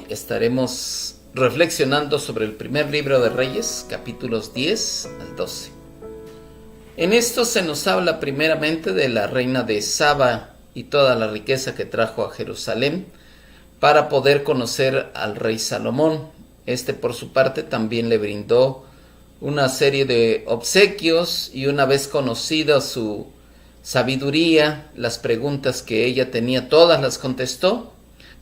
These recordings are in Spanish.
estaremos reflexionando sobre el primer libro de Reyes, capítulos 10 al 12. En esto se nos habla primeramente de la reina de Saba y toda la riqueza que trajo a Jerusalén para poder conocer al rey Salomón. Este, por su parte, también le brindó una serie de obsequios, y una vez conocida su sabiduría, las preguntas que ella tenía, todas las contestó,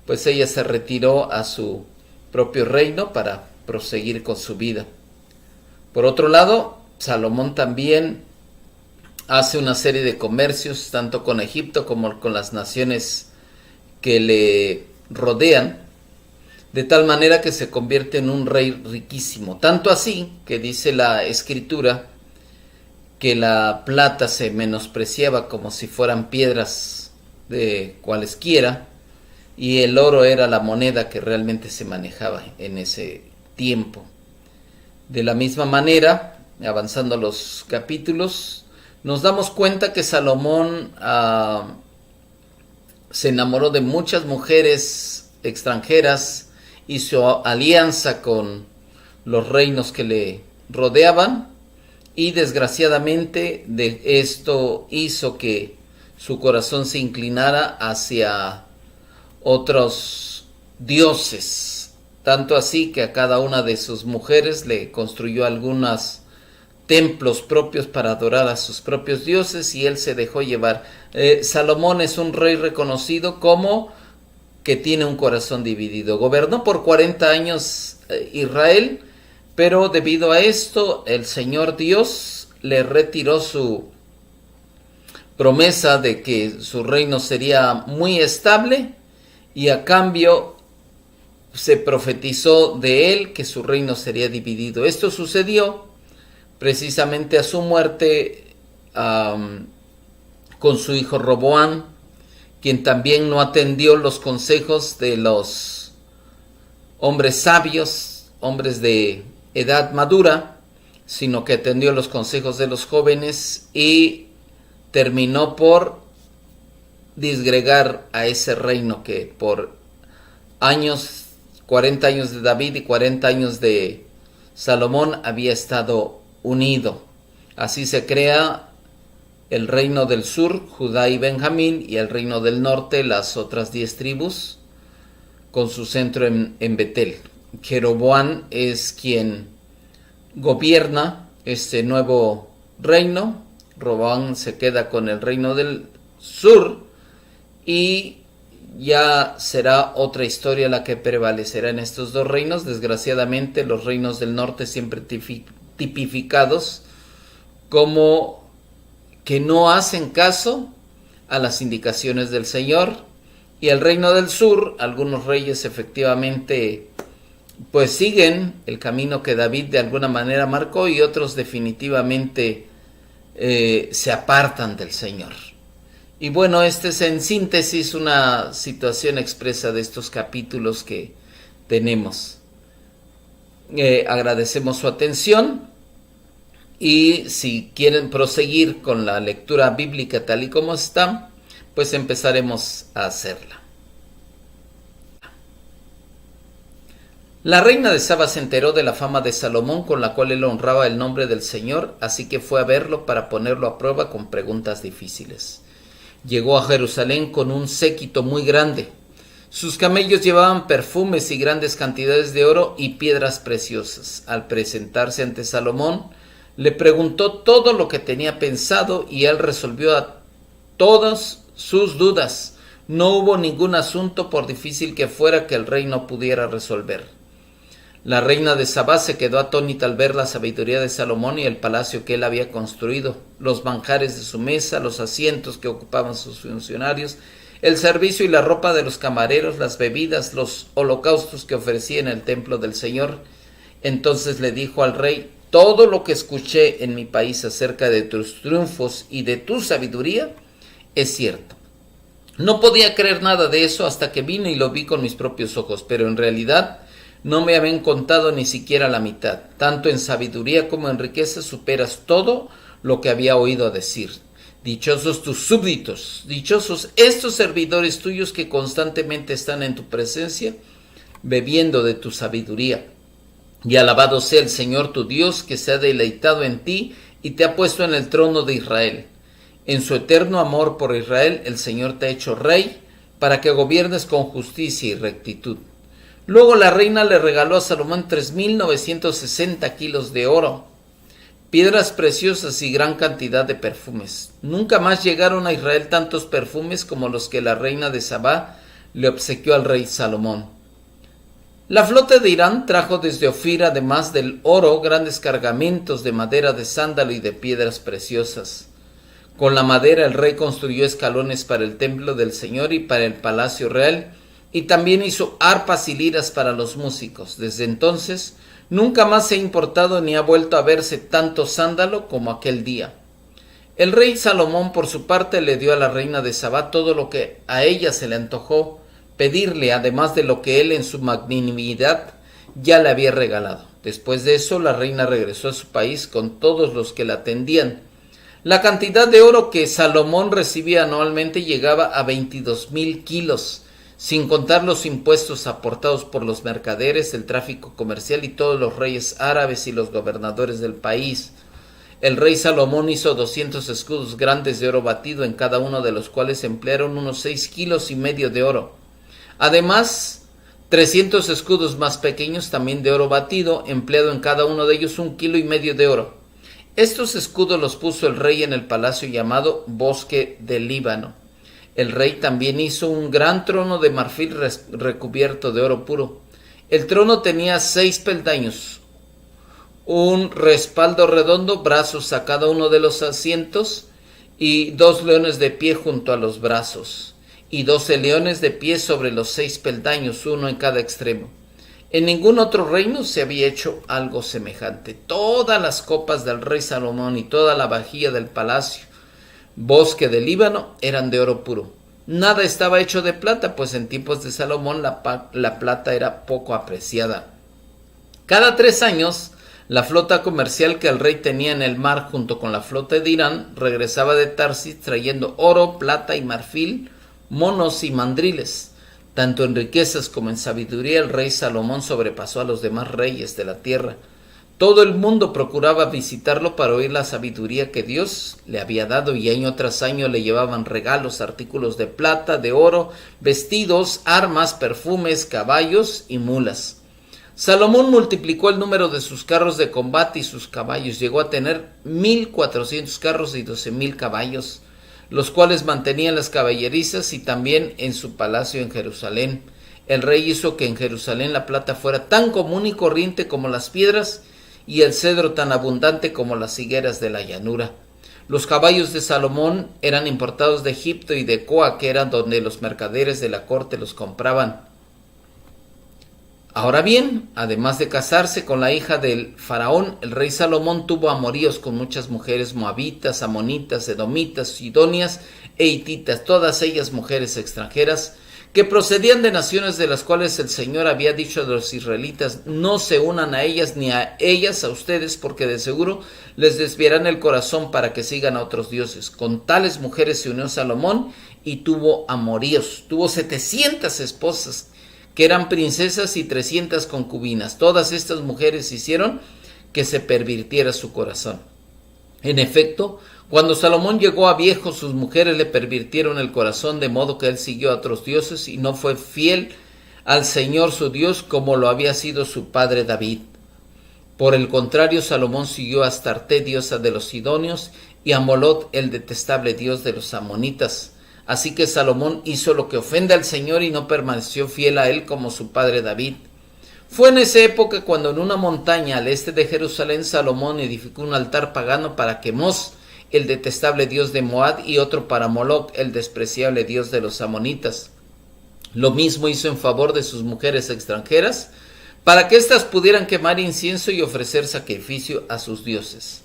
pues ella se retiró a su propio reino para proseguir con su vida. Por otro lado, Salomón también hace una serie de comercios, tanto con Egipto como con las naciones que le rodean, de tal manera que se convierte en un rey riquísimo. Tanto así que dice la escritura que la plata se menospreciaba como si fueran piedras de cualesquiera, y el oro era la moneda que realmente se manejaba en ese tiempo. De la misma manera, avanzando los capítulos, nos damos cuenta que Salomón se enamoró de muchas mujeres extranjeras, hizo alianza con los reinos que le rodeaban, y desgraciadamente de esto hizo que su corazón se inclinara hacia otros dioses, tanto así que a cada una de sus mujeres le construyó algunos templos propios para adorar a sus propios dioses, y él se dejó llevar. Salomón es un rey reconocido como que tiene un corazón dividido. Gobernó por 40 años Israel, pero debido a esto el Señor Dios le retiró su promesa de que su reino sería muy estable, y a cambio se profetizó de él que su reino sería dividido. Esto sucedió precisamente a su muerte con su hijo Roboam, quien también no atendió los consejos de los hombres sabios, hombres de edad madura, sino que atendió los consejos de los jóvenes y terminó por disgregar a ese reino que por años, 40 años de David y 40 años de Salomón, había estado unido. Así se crea el reino del sur, Judá y Benjamín, y el reino del norte, las otras 10 tribus, con su centro en Betel. Jeroboam es quien gobierna este nuevo reino. Roboam se queda con el reino del sur, y ya será otra historia la que prevalecerá en estos dos reinos. Desgraciadamente, los reinos del norte siempre tipificados como que no hacen caso a las indicaciones del Señor, y el reino del sur, algunos reyes efectivamente pues siguen el camino que David de alguna manera marcó, y otros definitivamente se apartan del Señor. Y bueno, este es en síntesis una situación expresa de estos capítulos que tenemos. Agradecemos su atención, y si quieren proseguir con la lectura bíblica tal y como está, pues empezaremos a hacerla. La reina de Saba se enteró de la fama de Salomón, con la cual él honraba el nombre del Señor, así que fue a verlo para ponerlo a prueba con preguntas difíciles. Llegó a Jerusalén con un séquito muy grande. Sus camellos llevaban perfumes y grandes cantidades de oro y piedras preciosas. Al presentarse ante Salomón, le preguntó todo lo que tenía pensado, y él resolvió a todas sus dudas. No hubo ningún asunto, por difícil que fuera, que el rey no pudiera resolver. La reina de Sabá se quedó atónita al ver la sabiduría de Salomón y el palacio que él había construido, los manjares de su mesa, los asientos que ocupaban sus funcionarios, el servicio y la ropa de los camareros, las bebidas, los holocaustos que ofrecía en el templo del Señor. Entonces le dijo al rey: todo lo que escuché en mi país acerca de tus triunfos y de tu sabiduría es cierto. No podía creer nada de eso hasta que vine y lo vi con mis propios ojos, pero en realidad no me habían contado ni siquiera la mitad. Tanto en sabiduría como en riqueza superas todo lo que había oído decir. Dichosos tus súbditos, dichosos estos servidores tuyos que constantemente están en tu presencia, bebiendo de tu sabiduría. Y alabado sea el Señor tu Dios, que se ha deleitado en ti y te ha puesto en el trono de Israel. En su eterno amor por Israel, el Señor te ha hecho rey, para que gobiernes con justicia y rectitud. Luego la reina le regaló a Salomón 3,960 kilos de oro, piedras preciosas y gran cantidad de perfumes. Nunca más llegaron a Israel tantos perfumes como los que la reina de Sabá le obsequió al rey Salomón. La flota de Irán trajo desde Ofir, además del oro, grandes cargamentos de madera de sándalo y de piedras preciosas. Con la madera el rey construyó escalones para el templo del Señor y para el palacio real, y también hizo arpas y liras para los músicos. Desde entonces nunca más se ha importado ni ha vuelto a verse tanto sándalo como aquel día. El rey Salomón, por su parte, le dio a la reina de Sabá todo lo que a ella se le antojó pedirle, además de lo que él en su magnanimidad ya le había regalado. Después de eso, la reina regresó a su país con todos los que la atendían. La cantidad de oro que Salomón recibía anualmente llegaba a 22,000 kilos, sin contar los impuestos aportados por los mercaderes, el tráfico comercial y todos los reyes árabes y los gobernadores del país. El rey Salomón hizo 200 escudos grandes de oro batido, en cada uno de los cuales emplearon unos 6,5 kilos de oro. Además, 300 escudos más pequeños también de oro batido, empleado en cada uno de ellos 1,5 kilos de oro. Estos escudos los puso el rey en el palacio llamado Bosque del Líbano. El rey también hizo un gran trono de marfil recubierto de oro puro. El trono tenía 6 peldaños, un respaldo redondo, brazos a cada uno de los asientos y 2 leones de pie junto a los brazos, y 12 leones de pie sobre los 6 peldaños, uno en cada extremo. En ningún otro reino se había hecho algo semejante. Todas las copas del rey Salomón y toda la vajilla del palacio Bosque del Líbano eran de oro puro. Nada estaba hecho de plata, pues en tiempos de Salomón la plata era poco apreciada. Cada 3 años, la flota comercial que el rey tenía en el mar junto con la flota de Irán regresaba de Tarsis trayendo oro, plata y marfil, monos y mandriles. Tanto en riquezas como en sabiduría el rey Salomón sobrepasó a los demás reyes de la tierra. Todo el mundo procuraba visitarlo para oír la sabiduría que Dios le había dado, y año tras año le llevaban regalos, artículos de plata, de oro, vestidos, armas, perfumes, caballos y mulas. Salomón multiplicó el número de sus carros de combate y sus caballos. Llegó a tener 1,400 carros y 12,000 caballos, los cuales mantenían las caballerizas, y también en su palacio en Jerusalén. El rey hizo que en Jerusalén la plata fuera tan común y corriente como las piedras, y el cedro tan abundante como las higueras de la llanura. Los caballos de Salomón eran importados de Egipto y de Coa, que eran donde los mercaderes de la corte los compraban. Ahora bien, además de casarse con la hija del faraón, el rey Salomón tuvo amoríos con muchas mujeres moabitas, amonitas, edomitas, sidonias e hititas, todas ellas mujeres extranjeras, que procedían de naciones de las cuales el Señor había dicho a los israelitas: no se unan a ellas ni a ellas a ustedes, porque de seguro les desviarán el corazón para que sigan a otros dioses. Con tales mujeres se unió Salomón y tuvo amoríos. Tuvo 700 esposas, que eran princesas, y 300 concubinas. Todas estas mujeres hicieron que se pervirtiera su corazón. En efecto, cuando Salomón llegó a viejo, sus mujeres le pervirtieron el corazón, de modo que él siguió a otros dioses y no fue fiel al Señor su Dios como lo había sido su padre David. Por el contrario, Salomón siguió a Astarte, diosa de los sidonios, y a Molot, el detestable dios de los amonitas. Así que Salomón hizo lo que ofende al Señor y no permaneció fiel a él como su padre David. Fue en esa época cuando en una montaña al este de Jerusalén Salomón edificó un altar pagano para Quemos, el detestable dios de Moab, y otro para Moloc, el despreciable dios de los amonitas. Lo mismo hizo en favor de sus mujeres extranjeras, para que éstas pudieran quemar incienso y ofrecer sacrificio a sus dioses.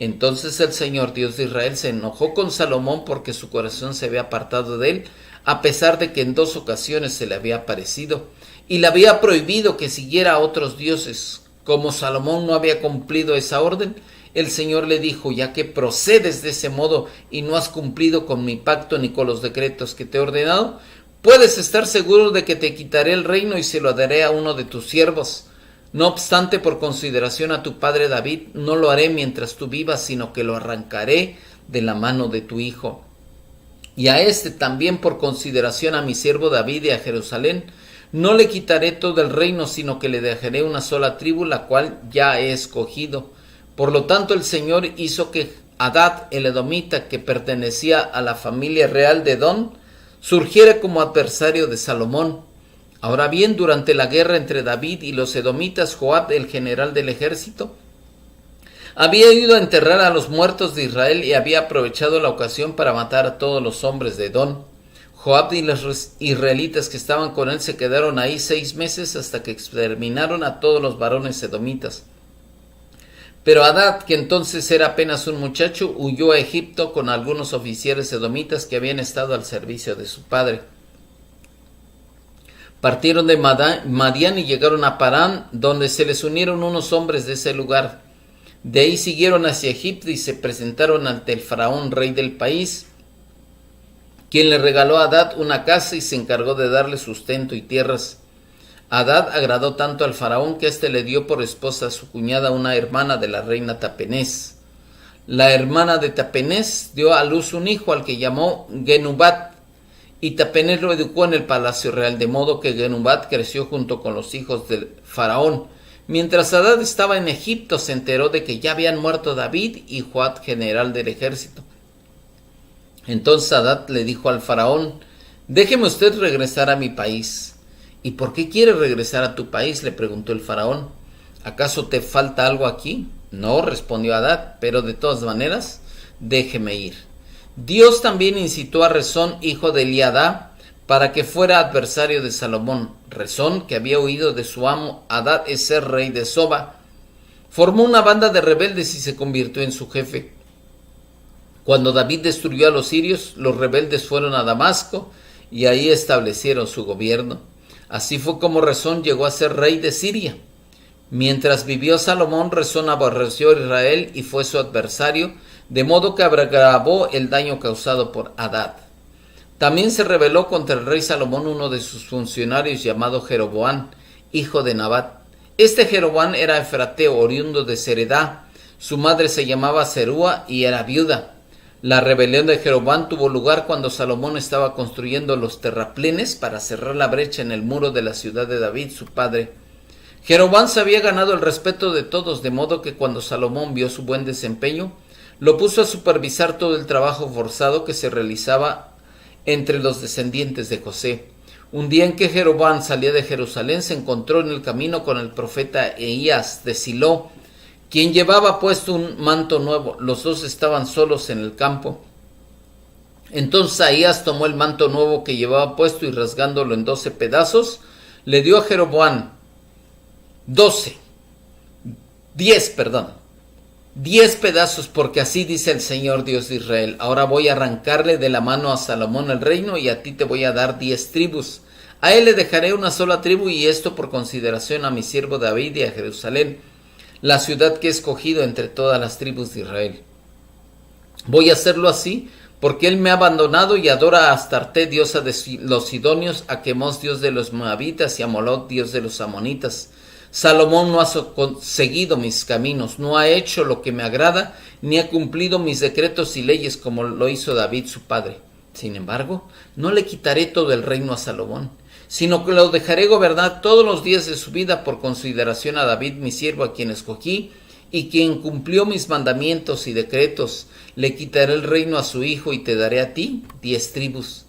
Entonces el Señor Dios de Israel se enojó con Salomón porque su corazón se había apartado de él, a pesar de que en 2 ocasiones se le había aparecido, y le había prohibido que siguiera a otros dioses. Como Salomón no había cumplido esa orden, el Señor le dijo: ya que procedes de ese modo y no has cumplido con mi pacto ni con los decretos que te he ordenado, Puedes estar seguro de que te quitaré el reino y se lo daré a uno de tus siervos. No obstante, por consideración a tu padre David, no lo haré mientras tú vivas, sino que lo arrancaré de la mano de tu hijo. Y a este también, por consideración a mi siervo David y a Jerusalén, no le quitaré todo el reino, sino que le dejaré una sola tribu, la cual ya he escogido. Por lo tanto, el Señor hizo que Hadad el edomita, que pertenecía a la familia real de Edom, surgiera como adversario de Salomón. Ahora bien, durante la guerra entre David y los edomitas, Joab, el general del ejército, había ido a enterrar a los muertos de Israel y había aprovechado la ocasión para matar a todos los hombres de Edom. Joab y los israelitas que estaban con él se quedaron ahí 6 meses hasta que exterminaron a todos los varones edomitas. Pero Hadad, que entonces era apenas un muchacho, huyó a Egipto con algunos oficiales edomitas que habían estado al servicio de su padre. Partieron de Madián y llegaron a Parán, donde se les unieron unos hombres de ese lugar. De ahí siguieron hacia Egipto y se presentaron ante el faraón, rey del país, quien le regaló a Hadad una casa y se encargó de darle sustento y tierras. Hadad agradó tanto al faraón que éste le dio por esposa a su cuñada, una hermana de la reina Tapenés. La hermana de Tapenés dio a luz un hijo al que llamó Genubat, y Tapenés lo educó en el palacio real, de modo que Genubat creció junto con los hijos del faraón. Mientras Hadad estaba en Egipto, se enteró de que ya habían muerto David y Joab, general del ejército. Entonces Hadad le dijo al faraón: «Déjeme usted regresar a mi país». «¿Y por qué quiere regresar a tu país?», le preguntó el faraón. «¿Acaso te falta algo aquí?». «No», respondió Hadad, «pero de todas maneras, déjeme ir». Dios también incitó a Rezón, hijo de Eliadá, para que fuera adversario de Salomón. Rezón, que había huido de su amo Hadad Ezer, rey de Soba, formó una banda de rebeldes y se convirtió en su jefe. Cuando David destruyó a los sirios, los rebeldes fueron a Damasco y ahí establecieron su gobierno. Así fue como Rezón llegó a ser rey de Siria. Mientras vivió Salomón, Rezón aborreció a Israel y fue su adversario, de modo que agravó el daño causado por Hadad. También se rebeló contra el rey Salomón uno de sus funcionarios llamado Jeroboam, hijo de Nabat. Este Jeroboam era efrateo, oriundo de Seredá. Su madre se llamaba Serúa y era viuda. La rebelión de Jeroboam tuvo lugar cuando Salomón estaba construyendo los terraplenes para cerrar la brecha en el muro de la ciudad de David, su padre. Jeroboam se había ganado el respeto de todos, de modo que cuando Salomón vio su buen desempeño, lo puso a supervisar todo el trabajo forzado que se realizaba entre los descendientes de José. Un día en que Jeroboam salía de Jerusalén, se encontró en el camino con el profeta Ahías de Silo, quien llevaba puesto un manto nuevo. Los dos estaban solos en el campo. Entonces Ahías tomó el manto nuevo que llevaba puesto y rasgándolo en 12 pedazos, le dio a Jeroboam 10 pedazos, porque así dice el Señor Dios de Israel: ahora voy a arrancarle de la mano a Salomón el reino y a ti te voy a dar 10 tribus. A él le dejaré una sola tribu, y esto por consideración a mi siervo David y a Jerusalén, la ciudad que he escogido entre todas las tribus de Israel. Voy a hacerlo así porque él me ha abandonado y adora a Astarte, diosa de los sidonios, a Quemos, dios de los moabitas, y a Moloc, dios de los amonitas. Salomón no ha seguido mis caminos, no ha hecho lo que me agrada, ni ha cumplido mis decretos y leyes como lo hizo David su padre. Sin embargo, no le quitaré todo el reino a Salomón, sino que lo dejaré gobernar todos los días de su vida por consideración a David mi siervo, a quien escogí, y quien cumplió mis mandamientos y decretos. Le quitaré el reino a su hijo y te daré a ti 10 tribus.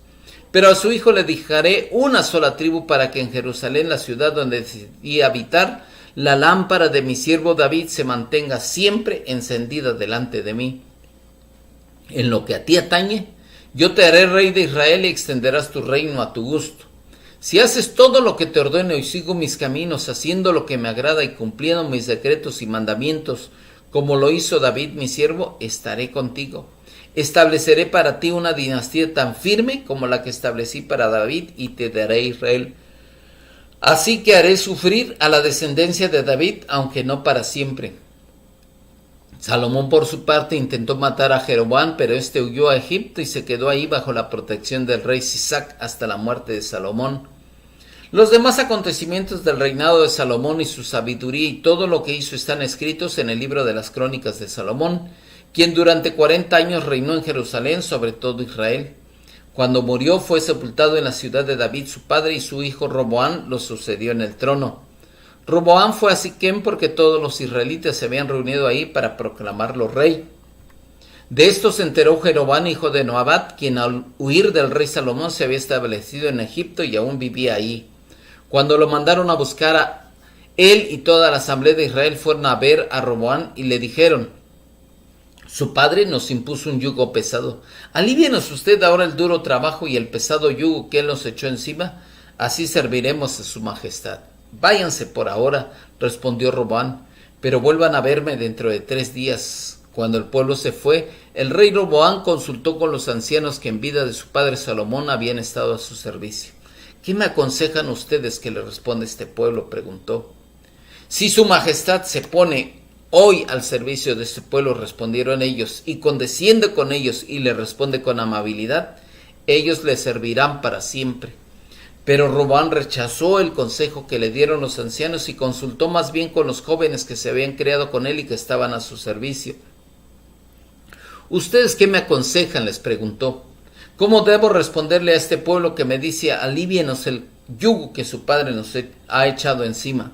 Pero a su hijo le dejaré una sola tribu, para que en Jerusalén, la ciudad donde decidí habitar, la lámpara de mi siervo David se mantenga siempre encendida delante de mí. En lo que a ti atañe, yo te haré rey de Israel y extenderás tu reino a tu gusto. Si haces todo lo que te ordeno y sigo mis caminos, haciendo lo que me agrada y cumpliendo mis decretos y mandamientos, como lo hizo David mi siervo, estaré contigo. Estableceré para ti una dinastía tan firme como la que establecí para David, y te daré Israel. Así que haré sufrir a la descendencia de David, aunque no para siempre. Salomón por su parte intentó matar a Jeroboam, pero este huyó a Egipto y se quedó ahí bajo la protección del rey Sisac hasta la muerte de Salomón. Los demás acontecimientos del reinado de Salomón y su sabiduría y todo lo que hizo están escritos en el libro de las crónicas de Salomón, quien durante 40 años reinó en Jerusalén sobre todo Israel. Cuando murió fue sepultado en la ciudad de David su padre y su hijo Roboam lo sucedió en el trono. Roboam fue a Siquem porque todos los israelitas se habían reunido ahí para proclamarlo rey. De esto se enteró Jeroboam, hijo de Noabat, quien al huir del rey Salomón se había establecido en Egipto y aún vivía ahí. Cuando lo mandaron a buscar a él y toda la asamblea de Israel fueron a ver a Roboam y le dijeron: su padre nos impuso un yugo pesado. Alívianos usted ahora el duro trabajo y el pesado yugo que él nos echó encima. Así serviremos a su majestad. Váyanse por ahora, respondió Roboam, pero vuelvan a verme dentro de 3 días. Cuando el pueblo se fue, el rey Roboam consultó con los ancianos que en vida de su padre Salomón habían estado a su servicio. ¿Qué me aconsejan ustedes que le responda este pueblo?, preguntó. Si su majestad se pone hoy al servicio de este pueblo, respondieron ellos, y condesciende con ellos y le responde con amabilidad, ellos le servirán para siempre. Pero Roboam rechazó el consejo que le dieron los ancianos y consultó más bien con los jóvenes que se habían criado con él y que estaban a su servicio. ¿Ustedes qué me aconsejan?, les preguntó. ¿Cómo debo responderle a este pueblo que me dice: alívienos el yugo que su padre nos ha echado encima?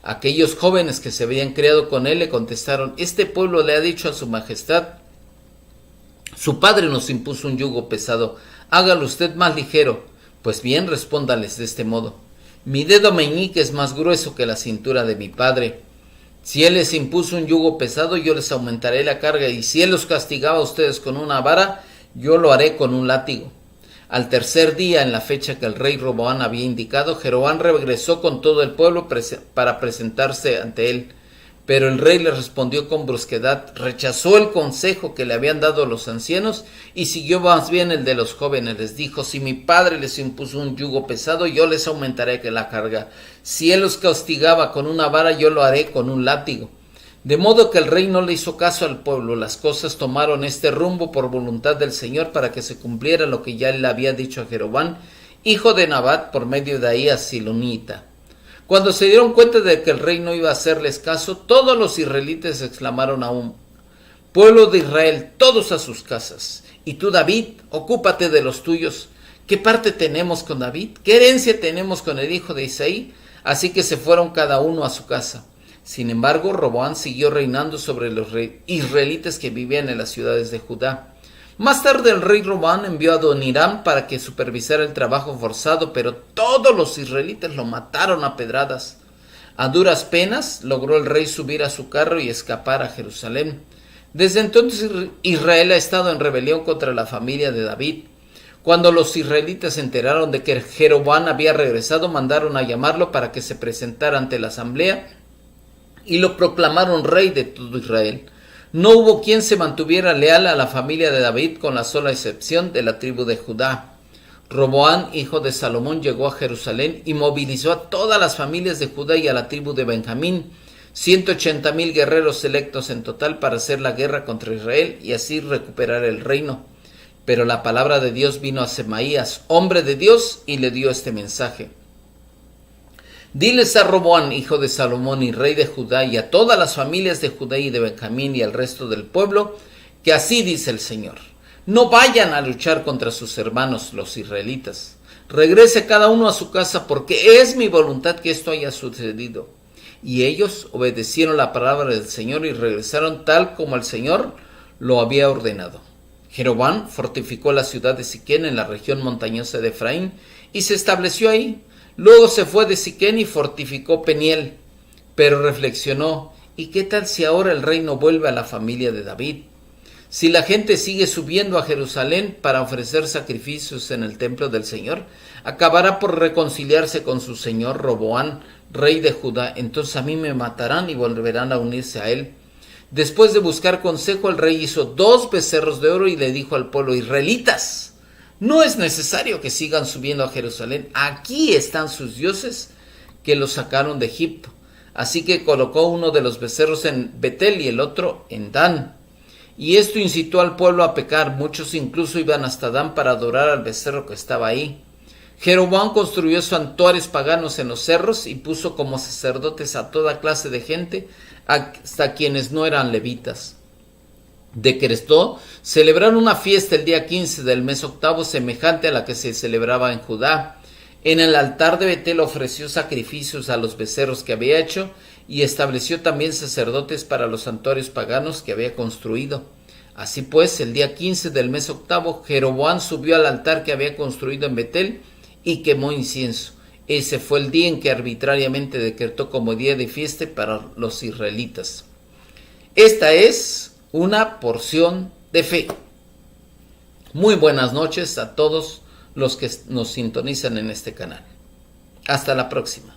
Aquellos jóvenes que se habían criado con él le contestaron: este pueblo le ha dicho a su majestad: su padre nos impuso un yugo pesado, hágalo usted más ligero. Pues bien, respóndales de este modo: mi dedo meñique es más grueso que la cintura de mi padre. Si él les impuso un yugo pesado, yo les aumentaré la carga, y si él los castigaba a ustedes con una vara, yo lo haré con un látigo. Al tercer día, en la fecha que el rey Roboam había indicado, Jeroboam regresó con todo el pueblo para presentarse ante él. Pero el rey le respondió con brusquedad, rechazó el consejo que le habían dado los ancianos y siguió más bien el de los jóvenes. Les dijo: si mi padre les impuso un yugo pesado, yo les aumentaré la carga. Si él los castigaba con una vara, yo lo haré con un látigo. De modo que el rey no le hizo caso al pueblo. Las cosas tomaron este rumbo por voluntad del Señor para que se cumpliera lo que ya le había dicho a Jeroboam, hijo de Nabat, por medio de Ahías silonita. Cuando se dieron cuenta de que el rey no iba a hacerles caso, todos los israelitas exclamaron aún: pueblo de Israel, todos a sus casas. Y tú, David, ocúpate de los tuyos. ¿Qué parte tenemos con David? ¿Qué herencia tenemos con el hijo de Isaí? Así que se fueron cada uno a su casa. Sin embargo, Roboam siguió reinando sobre los israelitas que vivían en las ciudades de Judá. Más tarde el rey Roboam envió a Adoniram para que supervisara el trabajo forzado, pero todos los israelitas lo mataron a pedradas. A duras penas logró el rey subir a su carro y escapar a Jerusalén. Desde entonces Israel ha estado en rebelión contra la familia de David. Cuando los israelitas se enteraron de que Jeroboam había regresado, mandaron a llamarlo para que se presentara ante la asamblea y lo proclamaron rey de todo Israel. No hubo quien se mantuviera leal a la familia de David, con la sola excepción de la tribu de Judá. Roboam, hijo de Salomón, llegó a Jerusalén y movilizó a todas las familias de Judá y a la tribu de Benjamín, 180,000 guerreros selectos en total, para hacer la guerra contra Israel y así recuperar el reino. Pero la palabra de Dios vino a Semaías, hombre de Dios, y le dio este mensaje: diles a Roboam, hijo de Salomón y rey de Judá, y a todas las familias de Judá y de Benjamín y al resto del pueblo, que así dice el Señor: no vayan a luchar contra sus hermanos los israelitas. Regrese cada uno a su casa, porque es mi voluntad que esto haya sucedido. Y ellos obedecieron la palabra del Señor y regresaron tal como el Señor lo había ordenado. Jeroboam fortificó la ciudad de Siquén en la región montañosa de Efraín y se estableció ahí. Luego se fue de Siquén y fortificó Peniel, pero reflexionó: ¿y qué tal si ahora el reino vuelve a la familia de David? Si la gente sigue subiendo a Jerusalén para ofrecer sacrificios en el templo del Señor, acabará por reconciliarse con su señor Roboam, rey de Judá. Entonces a mí me matarán y volverán a unirse a él. Después de buscar consejo, el rey hizo 2 becerros de oro y le dijo al pueblo: israelitas, no es necesario que sigan subiendo a Jerusalén. Aquí están sus dioses que los sacaron de Egipto. Así que colocó uno de los becerros en Betel y el otro en Dan. Y esto incitó al pueblo a pecar. Muchos incluso iban hasta Dan para adorar al becerro que estaba ahí. Jeroboam construyó santuarios paganos en los cerros y puso como sacerdotes a toda clase de gente, hasta quienes no eran levitas. Decretó celebrar una fiesta el día 15 del mes octavo, semejante a la que se celebraba en Judá. En el altar de Betel ofreció sacrificios a los becerros que había hecho y estableció también sacerdotes para los santuarios paganos que había construido. Así pues, el día 15 del mes octavo, Jeroboam subió al altar que había construido en Betel y quemó incienso. Ese fue el día en que arbitrariamente decretó como día de fiesta para los israelitas. Esta es una porción de fe. Muy buenas noches a todos los que nos sintonizan en este canal. Hasta la próxima.